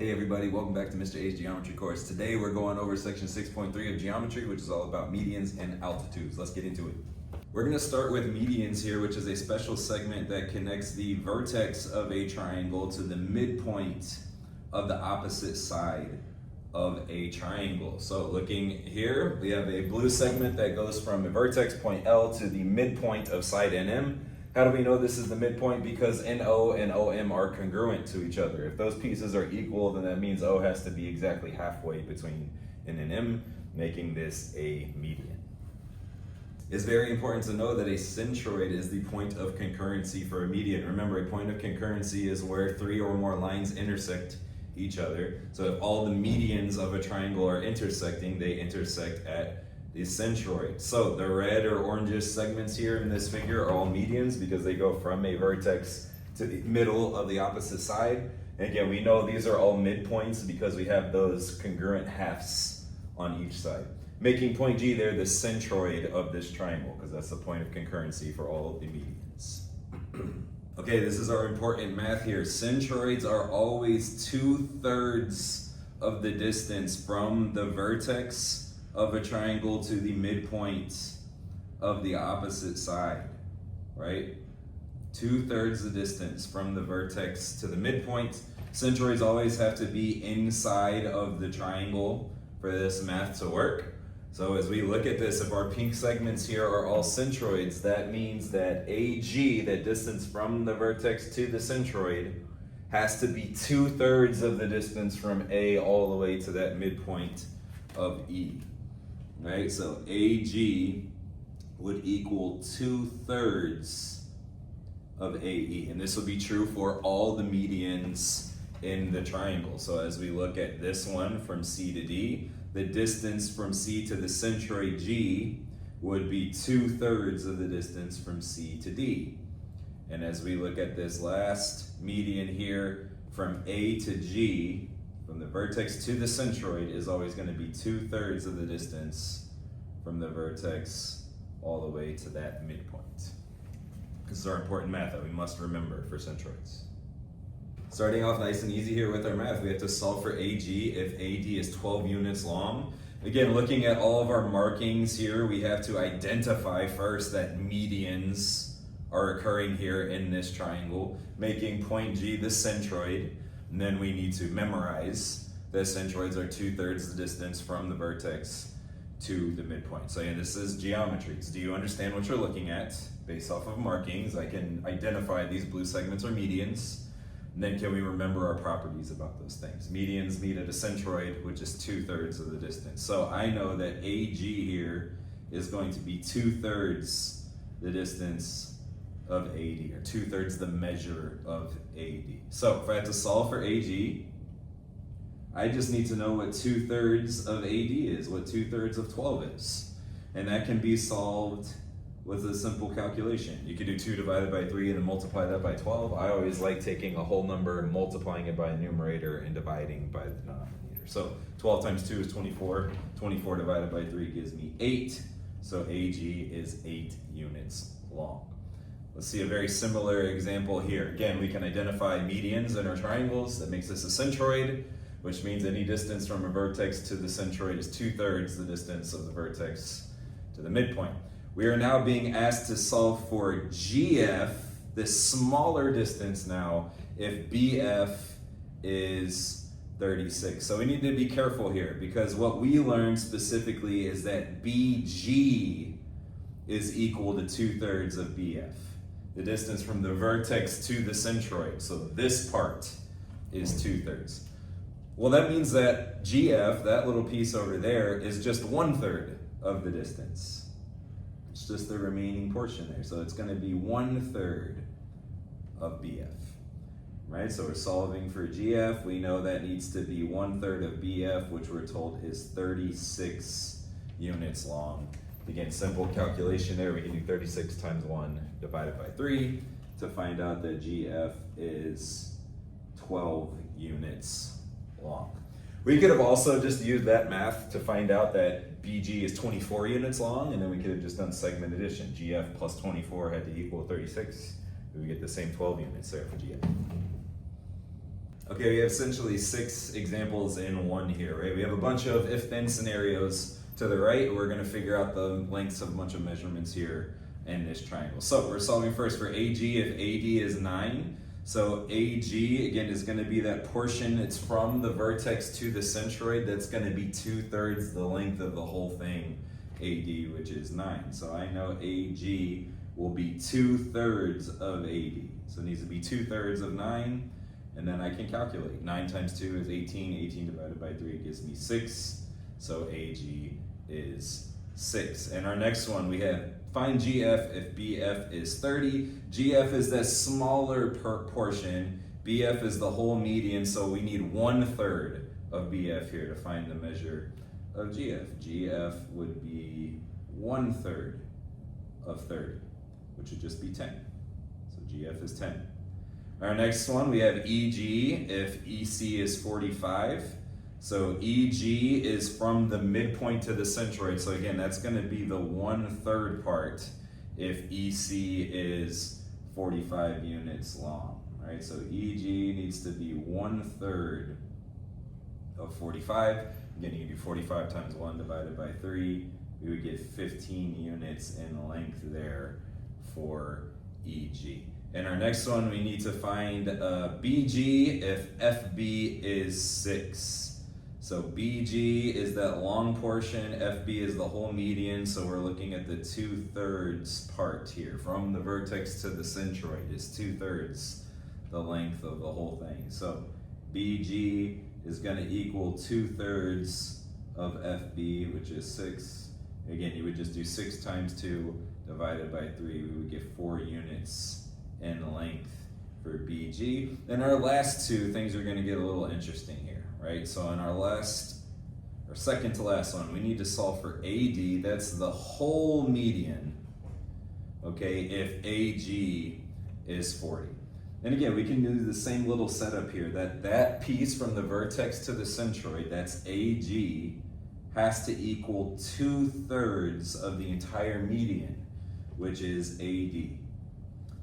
Hey everybody, welcome back to Mr. A's Geometry course. Today we're going over section 6.3 of geometry, which is all about medians and altitudes. Let's get into it. We're going to start with medians here, which is a special segment that connects the vertex of a triangle to the midpoint of the opposite side of a triangle. So looking here, we have a blue segment that goes from a vertex point L to the midpoint of side NM. How do we know this is the midpoint? Because NO and OM are congruent to each other. If those pieces are equal, then that means O has to be exactly halfway between N and M, making this a median. It's very important to know that a centroid is the point of concurrency for a median. Remember, a point of concurrency is where three or more lines intersect each other. So if all the medians of a triangle are intersecting, they intersect at the centroid. So the red or orangish segments here in this figure are all medians because they go from a vertex to the middle of the opposite side. And again, we know these are all midpoints because we have those congruent halves on each side, making point G there the centroid of this triangle, because that's the point of concurrency for all of the medians. Okay, this is our important math here. Centroids are always 2/3 of the distance from the vertex of a triangle to the midpoint of the opposite side, right? 2/3 the distance from the vertex to the midpoint. Centroids always have to be inside of the triangle for this math to work. So as we look at this, if our pink segments here are all centroids, that means that AG, that distance from the vertex to the centroid, has to be 2/3 of the distance from A all the way to that midpoint of E. Right, so AG would equal 2/3 of AE, and this will be true for all the medians in the triangle. So as we look at this one from C to D, the distance from C to the centroid G would be 2/3 of the distance from C to D. And as we look at this last median here from A to G, from the vertex to the centroid, is always going to be 2/3 of the distance from the vertex all the way to that midpoint. This is our important math that we must remember for centroids. Starting off nice and easy here with our math, we have to solve for AG if AD is 12 units long. Again, looking at all of our markings here, we have to identify first that medians are occurring here in this triangle, making point G the centroid. And then we need to memorize that centroids are 2/3 the distance from the vertex to the midpoint. So again, this is geometry. So do you understand what you're looking at? Based off of markings, I can identify these blue segments are medians. And then can we remember our properties about those things? Medians meet at a centroid, which is 2/3 of the distance. So I know that AG here is going to be 2/3 the distance of AD, or 2/3 the measure of AD. So if I have to solve for AG, I just need to know what 2/3 of AD is, what 2/3 of 12 is. And that can be solved with a simple calculation. You could do 2 divided by 3 and then multiply that by 12. I always like taking a whole number and multiplying it by a numerator and dividing by the denominator. So 12 times 2 is 24. 24 divided by 3 gives me 8. So AG is 8 units long. Let's see a very similar example here. Again, we can identify medians in our triangles. That makes this a centroid, which means any distance from a vertex to the centroid is 2/3 the distance of the vertex to the midpoint. We are now being asked to solve for GF, this smaller distance now, if BF is 36. So we need to be careful here, because what we learned specifically is that BG is equal to 2/3 of BF. The distance from the vertex to the centroid. So this part is 2/3. Well, that means that GF, that little piece over there, is just 1/3 of the distance. It's just the remaining portion there. So it's going to be 1/3 of BF. Right? So we're solving for GF. We know that needs to be 1/3 of BF, which we're told is 36 units long. Again, simple calculation there. We can do 36 times 1 divided by 3 to find out that GF is 12 units long. We could have also just used that math to find out that BG is 24 units long, and then we could have just done segment addition. GF plus 24 had to equal 36. We would get the same 12 units there for GF. Okay, we have essentially 6 examples in one here, right? We have a bunch of if-then scenarios to the right. We're gonna figure out the lengths of a bunch of measurements here in this triangle. So we're solving first for AG if AD is 9. So AG, again, is gonna be that portion, it's from the vertex to the centroid, that's gonna be 2/3 the length of the whole thing, AD, which is 9. So I know AG will be 2/3 of AD. So it needs to be 2/3 of 9, and then I can calculate. 9 times 2 is 18, 18 divided by 3 gives me 6. So AG is 6. And our next one, we have find GF if BF is 30. GF is that smaller portion. BF is the whole median, so we need 1/3 of BF here to find the measure of GF. GF would be 1/3 of 30, which would just be 10. So GF is 10. Our next one, we have EG if EC is 45. So EG is from the midpoint to the centroid. So again, that's gonna be the 1/3 part if EC is 45 units long. All right, so EG needs to be 1/3 of 45. Again, you can do 45 times 1 divided by 3. We would get 15 units in length there for EG. And our next one, we need to find BG if FB is 6. So BG is that long portion, FB is the whole median, so we're looking at the 2/3 part here. From the vertex to the centroid is 2/3 the length of the whole thing. So BG is gonna equal 2/3 of FB, which is 6. Again, you would just do 6 times 2 divided by 3, we would get 4 units in length for BG. And our last two things are gonna get a little interesting here. Right, so in our second to last one, we need to solve for AD, that's the whole median, okay, if AG is 40. And again, we can do the same little setup here, that piece from the vertex to the centroid, that's AG, has to equal 2/3 of the entire median, which is AD.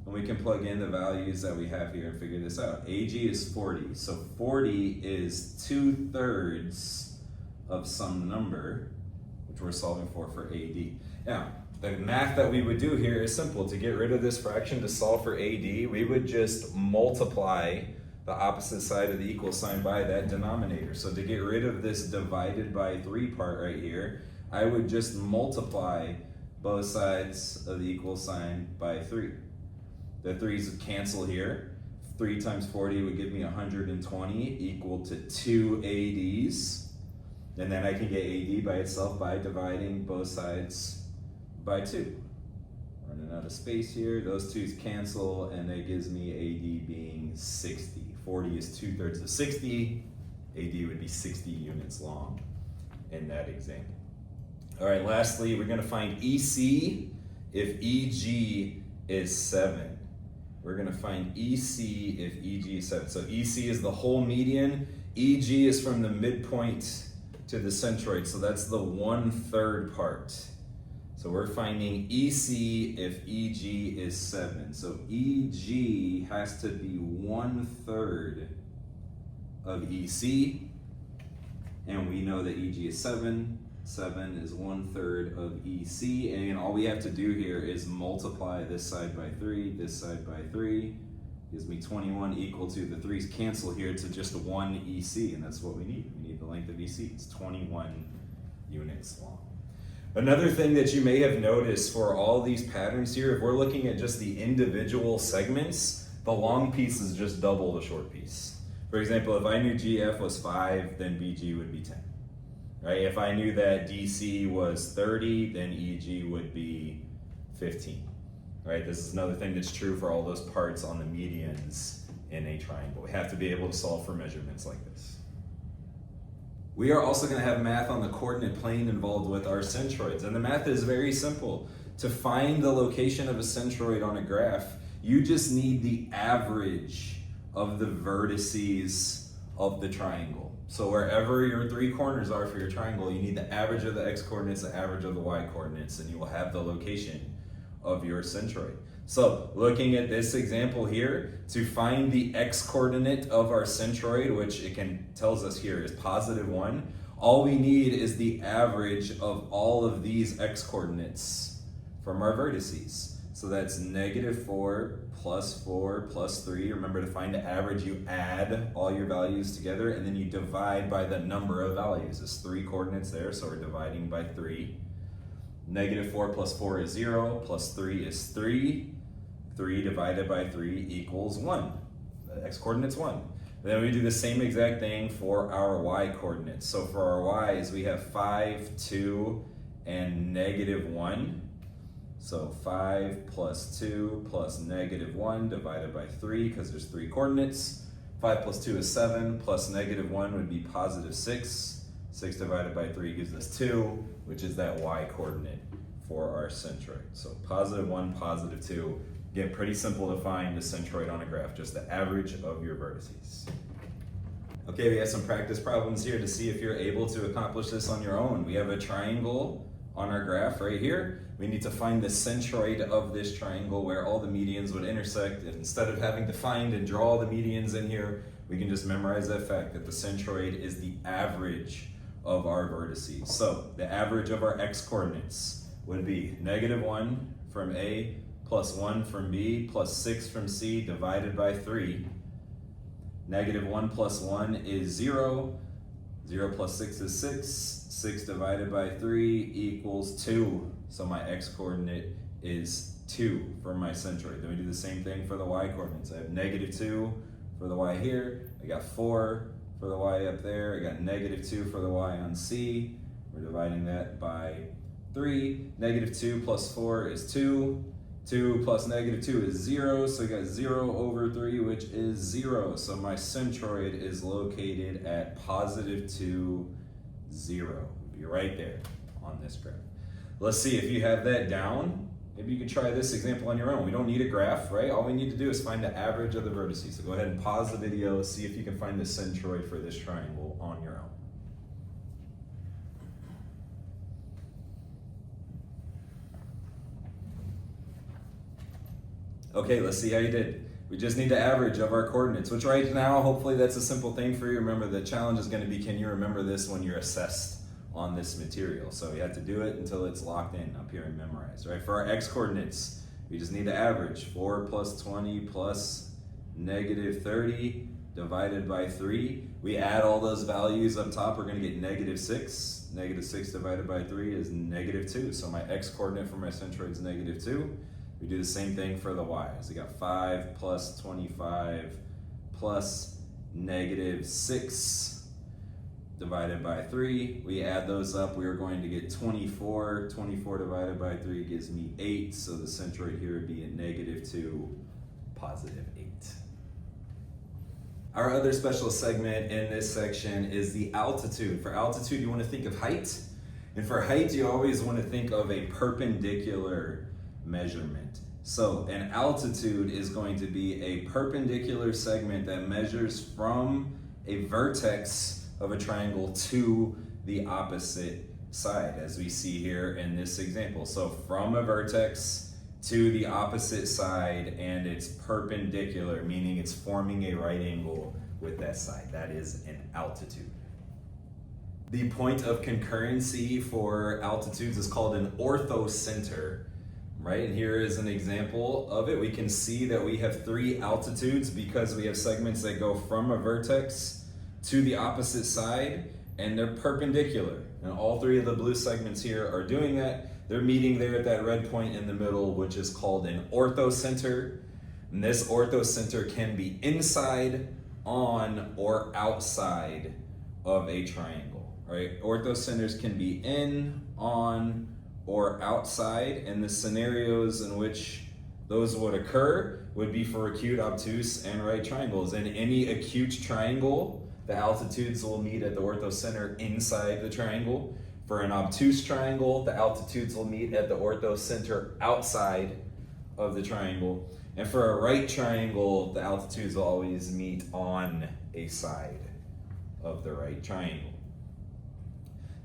And we can plug in the values that we have here and figure this out. AG is 40, so 40 is 2/3 of some number, which we're solving for AD. Now, the math that we would do here is simple. To get rid of this fraction to solve for AD, we would just multiply the opposite side of the equal sign by that denominator. So to get rid of this divided by 3 part right here, I would just multiply both sides of the equal sign by 3. The 3's would cancel here. 3 times 40 would give me 120 equal to 2 ADs. And then I can get AD by itself by dividing both sides by 2. Running out of space here. Those 2's cancel and that gives me AD being 60. 40 is 2/3 of 60. AD would be 60 units long in that example. All right, lastly, we're gonna find EC if EG is 7. We're gonna find EC if EG is 7. So EC is the whole median. EG is from the midpoint to the centroid. So that's the 1/3 part. So we're finding EC if EG is 7. So EG has to be 1/3 of EC. And we know that EG is 7. 7 is 1/3 of EC, and all we have to do here is multiply this side by 3, this side by 3, gives me 21 equal to, the 3's cancel here to just 1 EC, and that's what we need. We need the length of EC, it's 21 units long. Another thing that you may have noticed for all these patterns here, if we're looking at just the individual segments, the long piece is just double the short piece. For example, if I knew GF was 5, then BG would be 10. Right? If I knew that DC was 30, then EG would be 15. Right? This is another thing that's true for all those parts on the medians in a triangle. We have to be able to solve for measurements like this. We are also going to have math on the coordinate plane involved with our centroids. And the math is very simple. To find the location of a centroid on a graph, you just need the average of the vertices of the triangle. So wherever your 3 corners are for your triangle, you need the average of the x coordinates, the average of the y coordinates, and you will have the location of your centroid. So looking at this example here, to find the x-coordinate of our centroid, which tells us here is +1, all we need is the average of all of these x-coordinates from our vertices. So that's -4 + 4 + 3. Remember, to find the average, you add all your values together and then you divide by the number of values. There's 3 coordinates there, so we're dividing by 3. -4 + 4 is 0, + 3 is 3. 3 divided by 3 equals 1. The x-coordinate's 1. Then we do the same exact thing for our y-coordinates. So for our y's, we have 5, 2, and -1. So 5 + 2 + -1 divided by 3, because there's 3 coordinates. 5 + 2 is 7, plus -1 would be +6. 6 divided by 3 gives us 2, which is that y-coordinate for our centroid. So +1, +2. Again, pretty simple to find the centroid on a graph, just the average of your vertices. Okay, we have some practice problems here to see if you're able to accomplish this on your own. We have a triangle on our graph right here. We need to find the centroid of this triangle where all the medians would intersect. And instead of having to find and draw all the medians in here, we can just memorize that fact that the centroid is the average of our vertices. So the average of our x-coordinates would be -1 from A, +1 from B, +6 from C divided by 3. -1 + 1 is 0. 0 + 6 is 6. 6 divided by 3 equals 2. So my x-coordinate is 2 for my centroid. Then we do the same thing for the y-coordinates. I have -2 for the y here. I got 4 for the y up there. I got -2 for the y on C. We're dividing that by 3. -2 + 4 is 2. 2 plus -2 is 0, so I got 0 over 3, which is 0. So my centroid is located at +2, 0. It'll be right there on this graph. Let's see if you have that down. Maybe you can try this example on your own. We don't need a graph, right? All we need to do is find the average of the vertices. So go ahead and pause the video, see if you can find the centroid for this triangle on your own. Okay, let's see how you did. We just need the average of our coordinates, which right now, hopefully that's a simple thing for you. Remember, the challenge is going to be, can you remember this when you're assessed on this material? So we have to do it until it's locked in up here and memorized, right? For our x-coordinates, we just need the average. 4 + 20 + -30 divided by 3. We add all those values up top, we're going to get -6. -6 divided by 3 is -2. So my x-coordinate for my centroid is -2. We do the same thing for the y's. We got 5 + 25 + -6 divided by 3. We add those up, we are going to get 24. 24 divided by 3 gives me 8, so the centroid here would be a -2, +8. Our other special segment in this section is the altitude. For altitude, you want to think of height, and for height, you always want to think of a perpendicular measurement. So an altitude is going to be a perpendicular segment that measures from a vertex of a triangle to the opposite side, as we see here in this example. So from a vertex to the opposite side, and it's perpendicular, meaning it's forming a right angle with that side. That is an altitude. The point of concurrency for altitudes is called an orthocenter. Right, and here is an example of it. We can see that we have 3 altitudes because we have segments that go from a vertex to the opposite side, and they're perpendicular. And all 3 of the blue segments here are doing that. They're meeting there at that red point in the middle, which is called an orthocenter. And this orthocenter can be inside, on, or outside of a triangle, right? Orthocenters can be in, on, or outside, and the scenarios in which those would occur would be for acute, obtuse, and right triangles. In any acute triangle, the altitudes will meet at the orthocenter inside the triangle. For an obtuse triangle, the altitudes will meet at the orthocenter outside of the triangle. And for a right triangle, the altitudes will always meet on a side of the right triangle.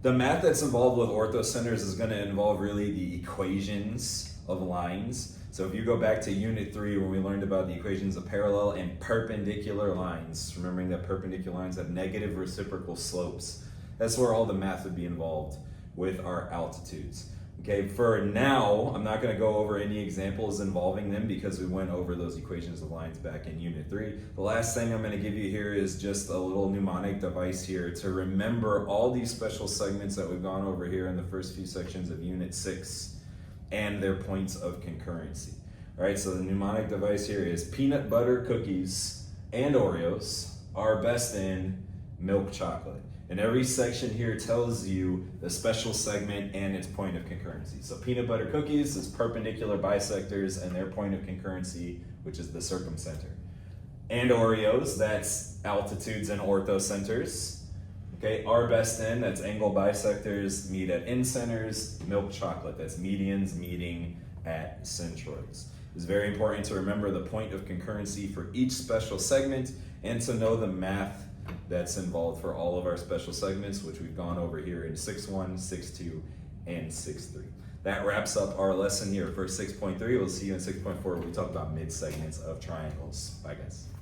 The math that's involved with orthocenters is going to involve really the equations of lines. So if you go back to Unit 3 when we learned about the equations of parallel and perpendicular lines, remembering that perpendicular lines have negative reciprocal slopes, that's where all the math would be involved with our altitudes. Okay, for now, I'm not going to go over any examples involving them because we went over those equations of lines back in Unit 3. The last thing I'm going to give you here is just a little mnemonic device here to remember all these special segments that we've gone over here in the first few sections of Unit 6 and their points of concurrency. All right, so the mnemonic device here is peanut butter cookies and Oreos are best in milk chocolate. And every section here tells you the special segment and its point of concurrency. So peanut butter cookies is perpendicular bisectors and their point of concurrency, which is the circumcenter. And Oreos, that's altitudes and orthocenters. Okay, R best in, that's angle bisectors meet at incenters. Milk chocolate, that's medians meeting at centroids. It's very important to remember the point of concurrency for each special segment and to know the math that's involved for all of our special segments, which we've gone over here in 6.1, 6.2, and 6.3. That wraps up our lesson here for 6.3. We'll see you in 6.4 where we talk about mid segments of triangles. Bye, guys.